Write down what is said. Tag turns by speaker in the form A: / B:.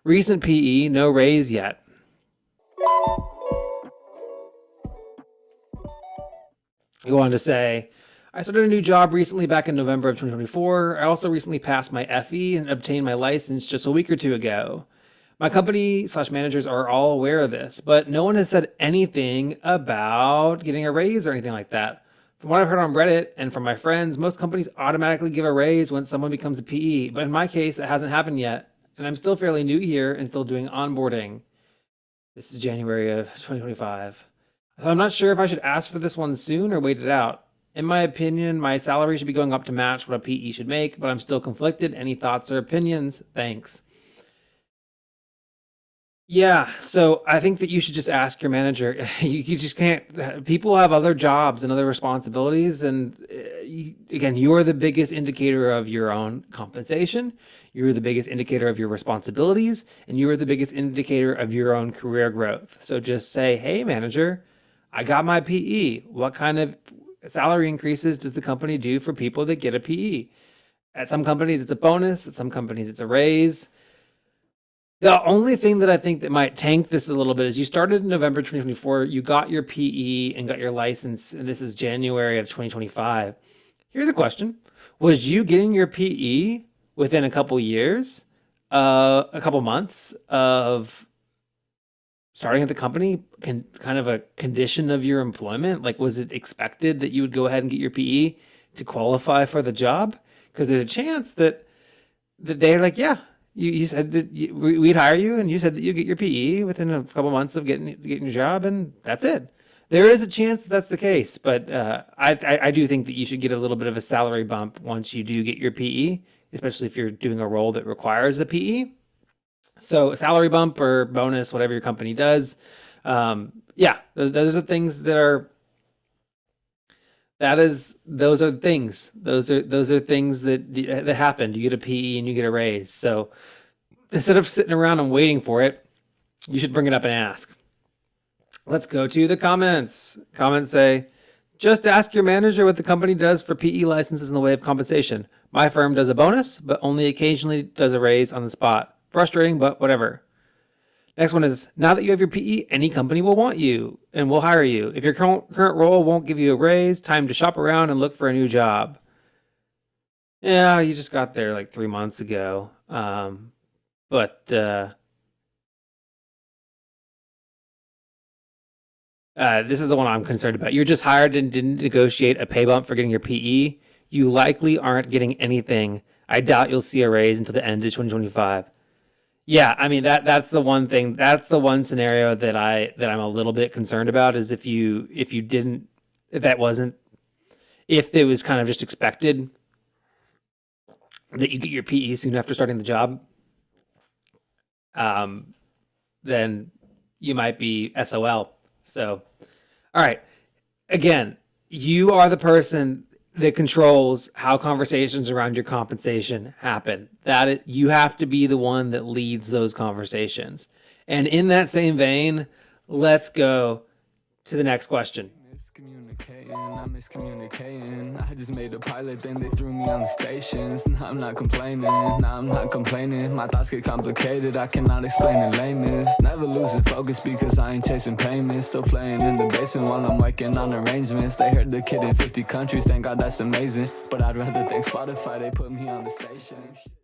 A: Recent PE, no raise yet. You wanted to say, I started a new job recently back in November of 2024. I also recently passed my FE and obtained my license just a week or two ago. My company/managers are all aware of this, but no one has said anything about getting a raise or anything like that. From what I've heard on Reddit and from my friends, most companies automatically give a raise when someone becomes a PE, but in my case, it hasn't happened yet, and I'm still fairly new here and still doing onboarding. This is January of 2025. So I'm not sure if I should ask for this one soon or wait it out. In my opinion, my salary should be going up to match what a PE should make, but I'm still conflicted. Any thoughts or opinions? Thanks. Yeah, so I think that you should just ask your manager. You just can't. People have other jobs and other responsibilities, and again, you're the biggest indicator of your own compensation. You're the biggest indicator of your responsibilities, and you are the biggest indicator of your own career growth. So just say, "Hey, manager, I got my PE. What kind of salary increases does the company do for people that get a PE?" At some companies, it's a bonus. At some companies, it's a raise. The only thing that I think that might tank this a little bit is you started in November 2024, you got your PE and got your license, and this is January of 2025. Here's a question. Was you getting your PE within a couple years, a couple months of starting at the company, kind of a condition of your employment? Like, was it expected that you would go ahead and get your PE to qualify for the job? Because there's a chance that they're like, yeah, you said that we'd hire you, and you said that you get your PE within a couple months of getting your job, and that's it. There is a chance that that's the case, but I do think that you should get a little bit of a salary bump once you do get your PE, especially if you're doing a role that requires a PE. So a salary bump or bonus, whatever your company does. Yeah, those are things that are. Those are things. Those are things that happen. You get a PE and you get a raise. So instead of sitting around and waiting for it, you should bring it up and ask. Let's go to the comments. Comments say, just ask your manager what the company does for PE licenses in the way of compensation. My firm does a bonus, but only occasionally does a raise on the spot. Frustrating, but whatever. Next one is, now that you have your PE, any company will want you and will hire you. If your current role won't give you a raise, time to shop around and look for a new job. Yeah, you just got there like 3 months ago. But this is the one I'm concerned about. You're just hired and didn't negotiate a pay bump for getting your PE. You likely aren't getting anything. I doubt you'll see a raise until the end of 2025. Yeah, I mean that's the one thing. That's the one scenario that I'm a little bit concerned about is if that wasn't, if it was kind of just expected that you get your PE soon after starting the job, then you might be SOL. So, all right, again, you are the person that controls how conversations around your compensation happen. You have to be the one that leads those conversations. And in that same vein, let's go to the next question.
B: I'm miscommunicating. I just made a pilot, then they threw me on the stations. Now I'm not complaining. My thoughts get complicated, I cannot explain in lameness. Never losing focus because I ain't chasing payments. Still playing in the basement while I'm working on arrangements. They heard the kid in 50 countries, thank God that's amazing. But I'd rather thank Spotify, they put me on the station.